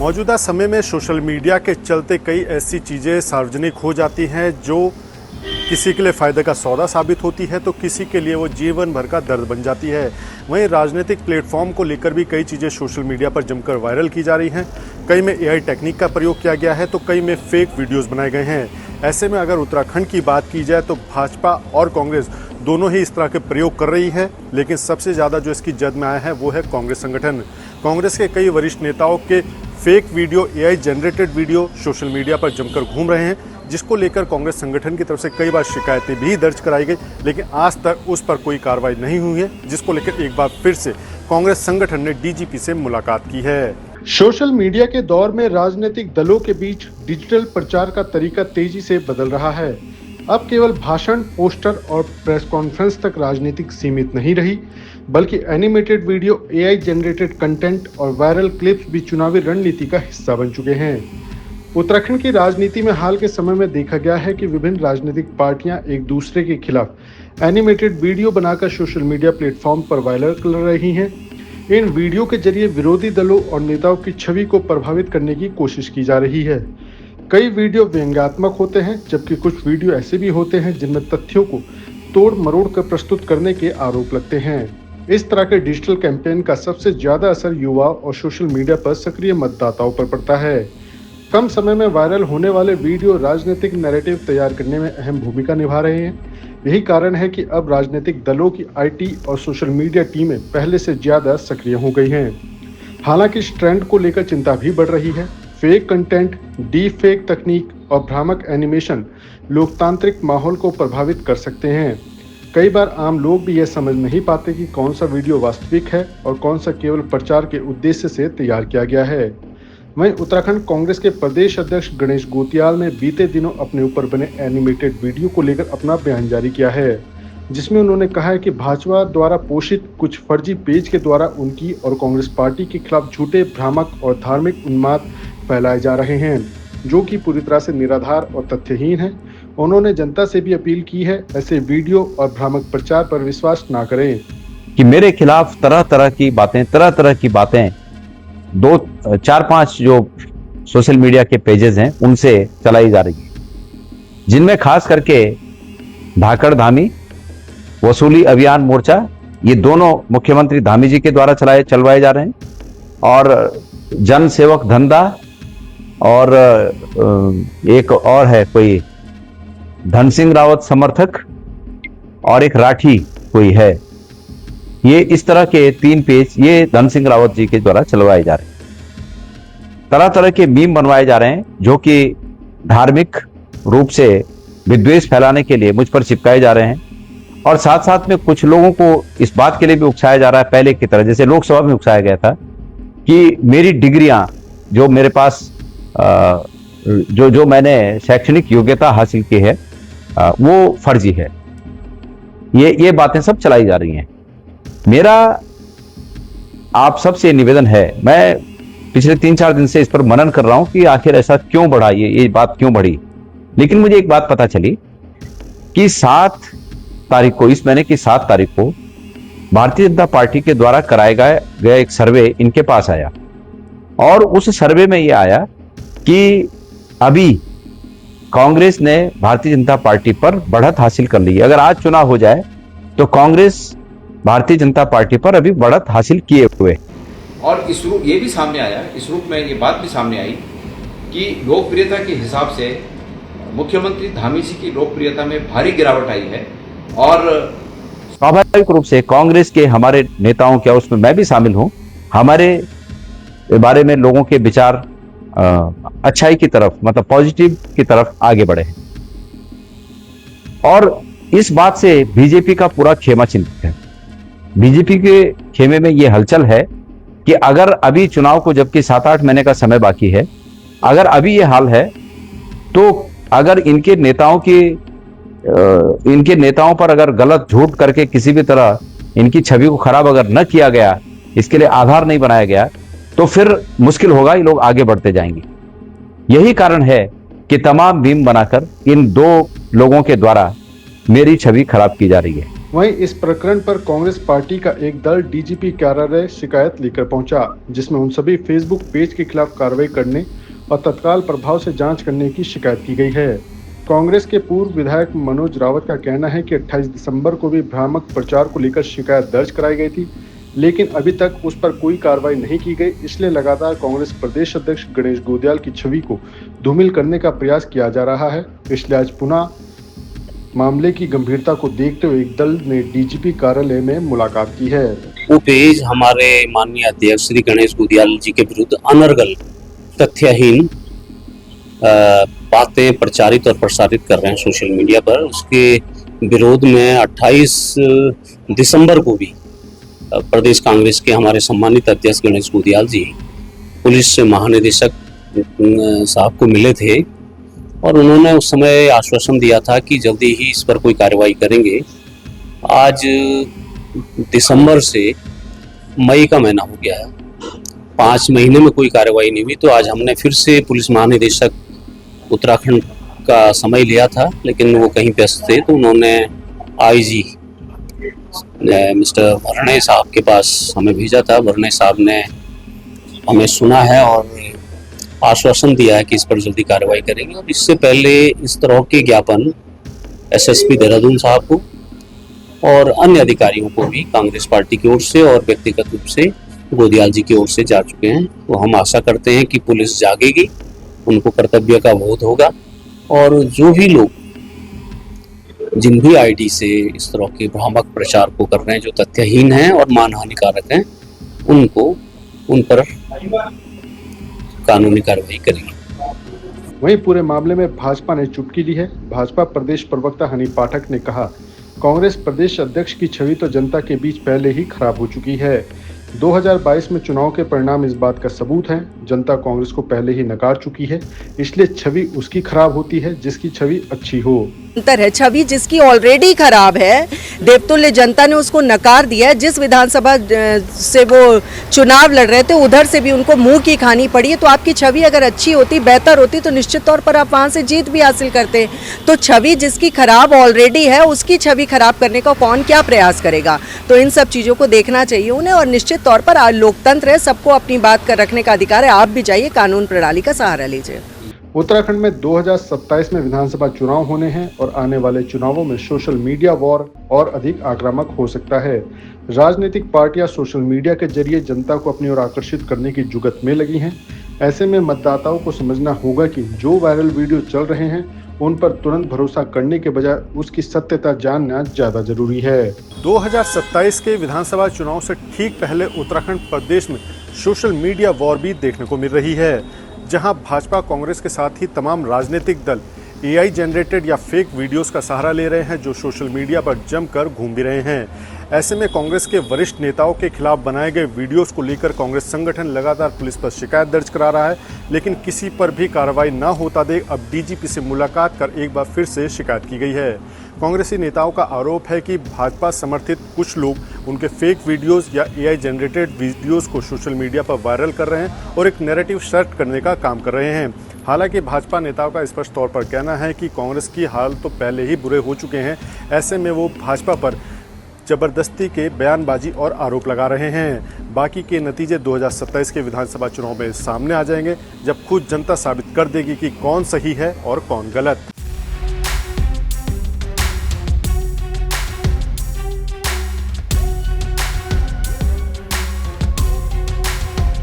मौजूदा समय में सोशल मीडिया के चलते कई ऐसी चीज़ें सार्वजनिक हो जाती हैं जो किसी के लिए फ़ायदे का सौदा साबित होती है तो किसी के लिए वो जीवन भर का दर्द बन जाती है। वहीं राजनीतिक प्लेटफॉर्म को लेकर भी कई चीज़ें सोशल मीडिया पर जमकर वायरल की जा रही हैं। कई में एआई टेक्निक का प्रयोग किया गया है तो कई में फेक वीडियोज़ बनाए गए हैं। ऐसे में अगर उत्तराखंड की बात की जाए तो भाजपा और कांग्रेस दोनों ही इस तरह के प्रयोग कर रही है, लेकिन सबसे ज़्यादा जो इसकी जद में आया है वो है कांग्रेस संगठन। कांग्रेस के कई वरिष्ठ नेताओं के fake video, AI generated video social media पर जमकर घूम रहे हैं, जिसको लेकर कांग्रेस संगठन की तरफ से कई बार शिकायतें भी दर्ज कराई गई, लेकिन आज तक उस पर कोई कार्रवाई नहीं हुई है, जिसको लेकर एक बार फिर से कांग्रेस संगठन ने डीजीपी से मुलाकात की है। सोशल मीडिया के दौर में राजनीतिक दलों के बीच डिजिटल प्रचार का तरीका तेजी से बदल रहा है। अब केवल भाषण, पोस्टर और प्रेस कॉन्फ्रेंस तक राजनीतिक सीमित नहीं रही, बल्कि animated video, AI generated content और वायरल क्लिप्स भी चुनावी रणनीति का हिस्सा बन चुके हैं। उत्तराखंड की राजनीति में हाल के समय में देखा गया है कि विभिन्न राजनीतिक पार्टियां एक दूसरे के खिलाफ एनिमेटेड वीडियो बनाकर सोशल मीडिया प्लेटफॉर्म पर वायरल कर रही हैं। इन वीडियो के जरिए विरोधी दलों और नेताओं की छवि को प्रभावित करने की कोशिश की जा रही है। कई वीडियो व्यंग्यात्मक होते हैं, जबकि कुछ वीडियो ऐसे भी होते हैं जिनमें तथ्यों को तोड़ मरोड़ कर प्रस्तुत करने के आरोप लगते हैं। इस तरह के डिजिटल कैंपेन का सबसे ज्यादा असर युवा और सोशल मीडिया पर सक्रिय मतदाताओं पर पड़ता है। कम समय में वायरल होने वाले वीडियो राजनीतिक नैरेटिव तैयार करने में अहम भूमिका निभा रहे हैं। यही कारण है कि अब राजनीतिक दलों की आईटी और सोशल मीडिया टीमें पहले से ज्यादा सक्रिय हो गई हैं। हालांकि इस ट्रेंड को लेकर चिंता भी बढ़ रही है। फेक कंटेंट, डीप फेक तकनीक और भ्रामक एनिमेशन लोकतांत्रिक माहौल को प्रभावित कर सकते हैं। कई बार आम लोग भी यह समझ नहीं पाते कि कौन सा वीडियो वास्तविक है और कौन सा केवल प्रचार के उद्देश्य से तैयार किया गया है। वहीं उत्तराखंड कांग्रेस के प्रदेश अध्यक्ष गणेश गोतियाल ने बीते दिनों अपने ऊपर बने एनिमेटेड वीडियो को लेकर अपना बयान जारी किया है, जिसमें उन्होंने कहा है कि भाजपा द्वारा पोषित कुछ फर्जी पेज के द्वारा उनकी और कांग्रेस पार्टी के खिलाफ झूठे, भ्रामक और धार्मिक उन्माद फैलाए जा रहे हैं, जो कि पूरी तरह से निराधार और तथ्यहीन है। उन्होंने जनता से भी अपील की है ऐसे वीडियो और भ्रामक प्रचार पर विश्वास ना करें। कि मेरे खिलाफ तरह तरह की बातें 4-5 जो सोशल मीडिया के पेजेस हैं उनसे चलाई जा रही है, जिनमें खास करके धाकड़ धामी, वसूली अभियान मोर्चा, ये दोनों मुख्यमंत्री धामी जी के द्वारा चलवाए जा रहे हैं, और जन सेवक धंधा, और एक और है कोई धन सिंह रावत समर्थक, और एक राठी कोई है। ये इस तरह के 3 पेज ये धन सिंह रावत जी के द्वारा चलवाए जा रहे हैं। तरह तरह के मीम बनवाए जा रहे हैं जो कि धार्मिक रूप से विद्वेष फैलाने के लिए मुझ पर चिपकाए जा रहे हैं, और साथ साथ में कुछ लोगों को इस बात के लिए भी उकसाया जा रहा है, पहले की तरह जैसे लोकसभा में उकसाया गया था कि मेरी डिग्रियां जो मेरे पास जो मैंने शैक्षणिक योग्यता हासिल की है वो फर्जी है। ये बातें सब चलाई जा रही हैं। मेरा आप सबसे निवेदन है, मैं पिछले 3-4 दिन से इस पर मनन कर रहा हूं कि आखिर ऐसा क्यों बढ़ा, ये बात क्यों बढ़ी। लेकिन मुझे एक बात पता चली कि 7 तारीख को, इस महीने की 7 तारीख को भारतीय जनता पार्टी के द्वारा कराया गया एक सर्वे इनके पास आया, और उस सर्वे में यह आया कि अभी कांग्रेस ने भारतीय जनता पार्टी पर बढ़त हासिल कर ली है। अगर आज चुनाव हो जाए तो कांग्रेस भारतीय जनता पार्टी पर अभी बढ़त हासिल किए हुए। और इस रूप ये भी सामने आया, इस रूप में ये बात भी सामने आई कि लोकप्रियता के हिसाब से मुख्यमंत्री धामी जी की लोकप्रियता में भारी गिरावट आई है। और स्वाभाविक रूप से कांग्रेस के हमारे नेताओं, क्या उसमें मैं भी शामिल हूं, हमारे बारे में लोगों के विचार अच्छाई की तरफ, मतलब पॉजिटिव की तरफ आगे बढ़े हैं। और इस बात से बीजेपी का पूरा खेमा चिंतित है। बीजेपी के खेमे में यह हलचल है कि अगर अभी चुनाव को, जबकि 7-8 महीने का समय बाकी है, अगर अभी यह हाल है तो अगर इनके नेताओं पर अगर गलत झूठ करके किसी भी तरह इनकी छवि को खराब अगर न किया गया, इसके लिए आधार नहीं बनाया गया, तो फिर मुश्किल होगा, ये लोग आगे बढ़ते जाएंगे। यही कारण है कि तमाम मीम बनाकर इन 2 लोगों के द्वारा मेरी छवि खराब की जा रही है। वहीं इस प्रकरण पर कांग्रेस पार्टी का एक दल डीजीपी कार्यालय शिकायत लेकर पहुंचा, जिसमें उन सभी फेसबुक पेज के खिलाफ कार्रवाई करने और तत्काल प्रभाव से जांच करने की शिकायत की गई है। कांग्रेस के पूर्व विधायक मनोज रावत का कहना है कि 28 दिसंबर को भी भ्रामक प्रचार को लेकर शिकायत दर्ज कराई गई थी, लेकिन अभी तक उस पर कोई कार्रवाई नहीं की गई। इसलिए लगातार कांग्रेस प्रदेश अध्यक्ष गणेश गोदियाल की छवि को धूमिल करने का प्रयास किया जा रहा है। इसलिए आज पुनः मामले की गंभीरता को देखते हुए एक दल ने डीजीपी कार्यालय में मुलाकात की है। वो पेज हमारे माननीय अध्यक्ष श्री गणेश गोदियाल जी के विरुद्ध अनर्गल तथ्यहीन बातें प्रचारित और प्रसारित कर रहे हैं सोशल मीडिया पर। उसके विरोध में 28 दिसंबर को भी प्रदेश कांग्रेस के हमारे सम्मानित अध्यक्ष गणेश गोदियाल जी पुलिस महानिदेशक साहब को मिले थे और उन्होंने उस समय आश्वासन दिया था कि जल्दी ही इस पर कोई कार्रवाई करेंगे। आज दिसंबर से मई का महीना हो गया है, 5 महीने में कोई कार्रवाई नहीं हुई। तो आज हमने फिर से पुलिस महानिदेशक उत्तराखंड का समय लिया था, लेकिन वो कहीं व्यस्त थे, तो उन्होंने आईजी मिस्टर वर्णे साहब के पास हमें भेजा था। वर्णे साहब ने हमें सुना है और आश्वासन दिया है कि इस पर जल्दी कार्रवाई करेंगे। और इससे पहले इस तरह के ज्ञापन एसएसपी देहरादून साहब को और अन्य अधिकारियों को भी कांग्रेस पार्टी की ओर से और व्यक्तिगत रूप से गोदियाल जी की ओर से जा चुके हैं। तो हम आशा करते हैं कि पुलिस जागेगी, उनको कर्तव्य का बोध होगा और जो भी लोग जिन भी आईडी से इस तरह के भ्रामक प्रचार को कर रहे हैं जो तथ्यहीन हैं और मानहानिकारक हैं, उन पर कानूनी कार्रवाई करेंगे। वहीं पूरे मामले में भाजपा ने चुटकी ली है। भाजपा प्रदेश प्रवक्ता हनी पाठक ने कहा, कांग्रेस प्रदेश अध्यक्ष की छवि तो जनता के बीच पहले ही खराब हो चुकी है। 2022 में चुनाव के परिणाम इस बात का सबूत हैं। जनता कांग्रेस को पहले ही नकार चुकी है, इसलिए छवि उसकी खराब होती है जिसकी छवि अच्छी हो। अंतर है, छवि जिसकी ऑलरेडी खराब है, देवतुल्य जनता ने उसको नकार दिया है। जिस विधानसभा से वो चुनाव लड़ रहे थे उधर से भी उनको मुंह की खानी पड़ी है। तो आपकी छवि अगर अच्छी होती, बेहतर होती, तो निश्चित तौर पर आप वहां से जीत भी हासिल करते। तो छवि जिसकी खराब ऑलरेडी है, उसकी छवि खराब करने का कौन क्या प्रयास करेगा? तो इन सब चीज़ों को देखना चाहिए उन्हें। और निश्चित तौर पर आज लोकतंत्र है, सबको अपनी बात कर रखने का अधिकार है। आप भी जाइए, कानून प्रणाली का सहारा लीजिए। उत्तराखंड में 2027 में विधानसभा चुनाव होने हैं और आने वाले चुनावों में सोशल मीडिया वॉर और अधिक आक्रामक हो सकता है। राजनीतिक पार्टियां सोशल मीडिया के जरिए जनता को अपनी ओर आकर्षित करने की जुगत में लगी हैं। ऐसे में मतदाताओं को समझना होगा कि जो वायरल वीडियो चल रहे हैं उन पर तुरंत भरोसा करने के बजाय उसकी सत्यता जानना ज्यादा जरूरी है। 2027 के विधानसभा चुनाव से ठीक पहले उत्तराखंड प्रदेश में सोशल मीडिया वॉर भी देखने को मिल रही है, जहां भाजपा कांग्रेस के साथ ही तमाम राजनीतिक दल एआई जनरेटेड या फेक वीडियोस का सहारा ले रहे हैं, जो सोशल मीडिया पर जमकर घूम भी रहे हैं। ऐसे में कांग्रेस के वरिष्ठ नेताओं के खिलाफ बनाए गए वीडियोस को लेकर कांग्रेस संगठन लगातार पुलिस पर शिकायत दर्ज करा रहा है, लेकिन किसी पर भी कार्रवाई न होता देख अब डीजीपी से मुलाकात कर एक बार फिर से शिकायत की गई है। कांग्रेसी नेताओं का आरोप है कि भाजपा समर्थित कुछ लोग उनके फेक वीडियोस या एआई जनरेटेड वीडियोस को सोशल मीडिया पर वायरल कर रहे हैं और एक नैरेटिव सेट करने का काम कर रहे हैं। हालांकि भाजपा नेताओं का स्पष्ट तौर पर कहना है कि कांग्रेस की हाल तो पहले ही बुरे हो चुके हैं। ऐसे में वो भाजपा पर जबरदस्ती के बयानबाजी और आरोप लगा रहे हैं। बाकी के नतीजे 2027 के विधानसभा चुनाव में सामने आ जाएंगे, जब खुद जनता साबित कर देगी कि कौन सही है और कौन गलत।